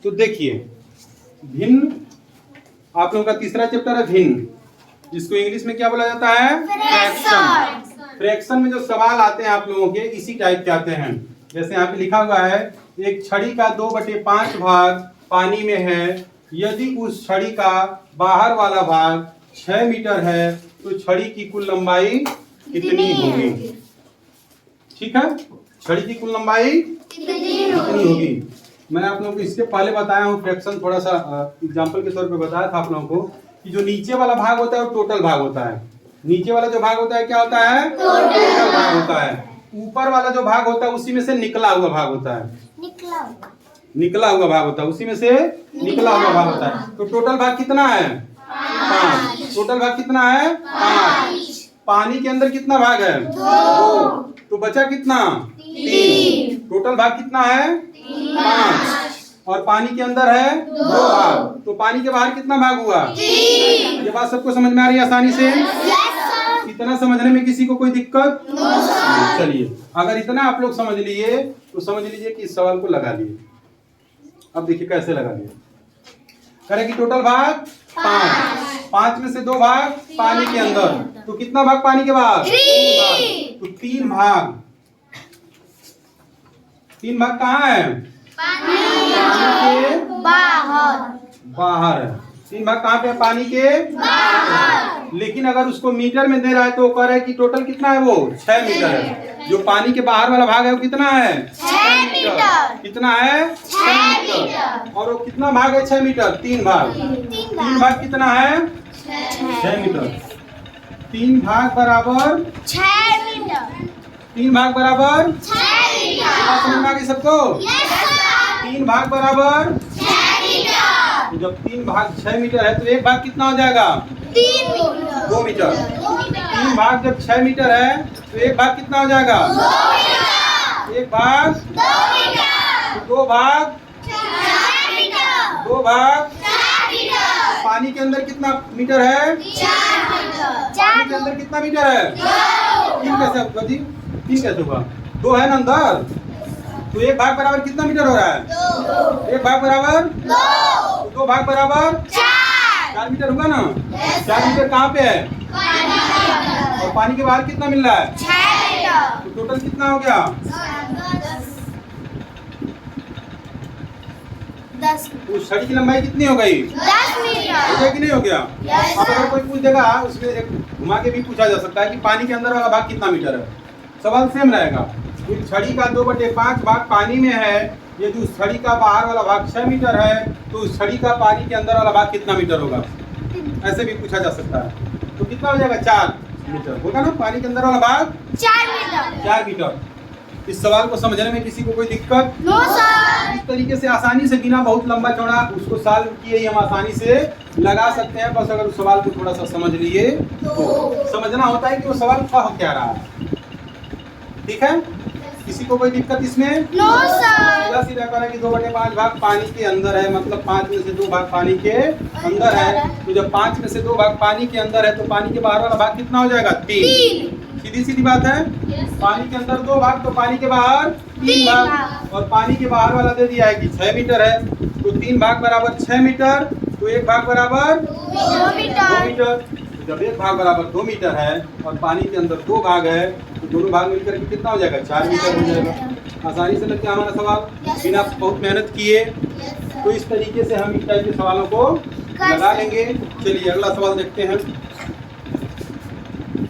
तो देखिए भिन्न, आप लोगों का तीसरा चैप्टर है भिन्न, जिसको इंग्लिश में क्या बोला जाता है? फ्रैक्शन। फ्रैक्शन में जो सवाल आते हैं आप लोगों के इसी टाइप के आते हैं। जैसे यहाँ पे लिखा हुआ है एक छड़ी का 2/5 भाग पानी में है, यदि उस छड़ी का बाहर वाला भाग 6 मीटर है तो छड़ी की कुल लंबाई कितनी होगी? ठीक है, छड़ी की कुल लंबाई कितनी होगी? मैंने आप लोगों को इसके पहले बताया हूँ, फ्रैक्शन थोड़ा सा एग्जांपल के तौर पे बताया था आप लोगों को कि जो नीचे वाला भाग होता है वो टोटल भाग होता है। नीचे वाला जो भाग होता है क्या होता है? टोटल भाग होता है। ऊपर वाला जो भाग होता है उसी में से निकला हुआ भाग होता है। निकला हुआ भाग होता है, उसी में से निकला हुआ भाग होता है। तो टोटल भाग कितना है? 5। टोटल भाग कितना है? 5। पानी के अंदर कितना भाग है? 2। तो बचा कितना? 3। टोटल भाग कितना है? 5। और पानी के अंदर है 2 भाग, तो पानी के बाहर कितना भाग हुआ? 3। ये बात सबको समझ में आ रही है आसानी से? इतना समझने में किसी को कोई दिक्कत? चलिए, अगर इतना आप लोग समझ लिए तो समझ लीजिए कि इस सवाल को लगा लिए। अब देखिए कैसे लगा लिए। करें कि टोटल भाग 5। 5 में से 2 भाग पानी के अंदर, तो कितना भाग पानी के बाहर? 3 भाग। तो 3 भाग, 3 भाग कहाँ है? पानी के बाहर है। 3 भाग कहाँ पे है? पानी के बाहर। लेकिन अगर उसको मीटर में दे रहा है तो कह रहा है कि टोटल कितना है? वो 6 मीटर है। जो पानी के बाहर वाला भाग है वो कितना है? 6 मीटर। कितना है? 6 मीटर। और वो कितना भाग है? 6 मीटर। 3 भाग। 3 भाग कितना है? 6 मीटर। 3 भाग बराबर 6 मीटर। 3 भाग बराबर 6 मीटर। समझ में आ गई सबको? 3 भाग बराबर 6 मीटर। तो जब 3 भाग 6 मीटर है तो एक भाग कितना हो जाएगा? 3 मीटर। 2 मीटर। 3 भाग जब 6 मीटर है तो एक भाग कितना हो जाएगा? 2 मीटर। एक भाग 2 मीटर। 2 भाग 4 मीटर। 2 भाग। 4 मीटर। पानी के अंदर कितना मीटर है? 4 मीटर। पानी के अंदर कितना मीटर है? 3 कैसे होगा जी? 3 कैसे होगा? 2 है ना अंदर, तो एक भाग बराबर कितना मीटर हो रहा है? 2। एक भाग बराबर 2। 2 भाग बराबर 4 मीटर होगा ना? 4 मीटर कहाँ पे है? और पानी के बाहर कितना मिल रहा है? 6 मीटर। तो टोटल कितना हो गया? 10। उस छड़ी की लंबाई कितनी हो गई? 10 मीटर। हो गया कि नहीं हो गया? Yes, अब अगर कोई पूछ देगा उसमें एक घुमा के भी पूछा जा सकता है कि पानी के अंदर वाला भाग कितना मीटर है, सवाल सेम रहेगा। इस छड़ी का 2/5 भाग पानी में है, यदि उस छड़ी का बाहर वाला भाग 6 मीटर है तो उस छड़ी का पानी के अंदर वाला भाग कितना मीटर होगा? ऐसे भी पूछा जा सकता है। तो कितना हो जाएगा? 4 मीटर होगा ना? पानी के अंदर वाला भाग 4 मीटर। 4 मीटर। इस सवाल को समझने में किसी को कोई दिक्कत? No sir. इस तरीके से आसानी से बिना बहुत लंबा चौड़ा उसको सॉल्व किए ही हम आसानी से लगा सकते हैं। बस अगर उस सवाल को थोड़ा सा समझ लिए तो समझना होता है कि वो सवाल कह क्या रहा है। ठीक है, किसी को कोई दिक्कत इसमें? No sir. सीधा सीधा करें कि 2/5 भाग पानी के अंदर है, मतलब 5 में से 2 भाग पानी के अंदर है। तो जब 5 में से 2 भाग पानी के अंदर है तो पानी के बाहर वाला भाग कितना हो जाएगा? 3। सीधी सीधी बात है। पानी के अंदर 2 भाग तो पानी के बाहर 3 भाग, और पानी के बाहर वाला दे दिया है कि 6 मीटर है। तो 3 भाग बराबर 6 मीटर, तो एक भाग बराबर 2 मीटर। 2 मीटर। जब एक भाग बराबर 2 मीटर है और पानी के अंदर 2 भाग है तो दोनों भाग मिलकर के कितना हो जाएगा? 4 मीटर हो जाएगा। आसानी से लगता है हमारा सवाल, बिना बहुत मेहनत किए। तो इस तरीके से हम इस टाइप के सवालों को लगा लेंगे। चलिए अगला सवाल देखते हैं।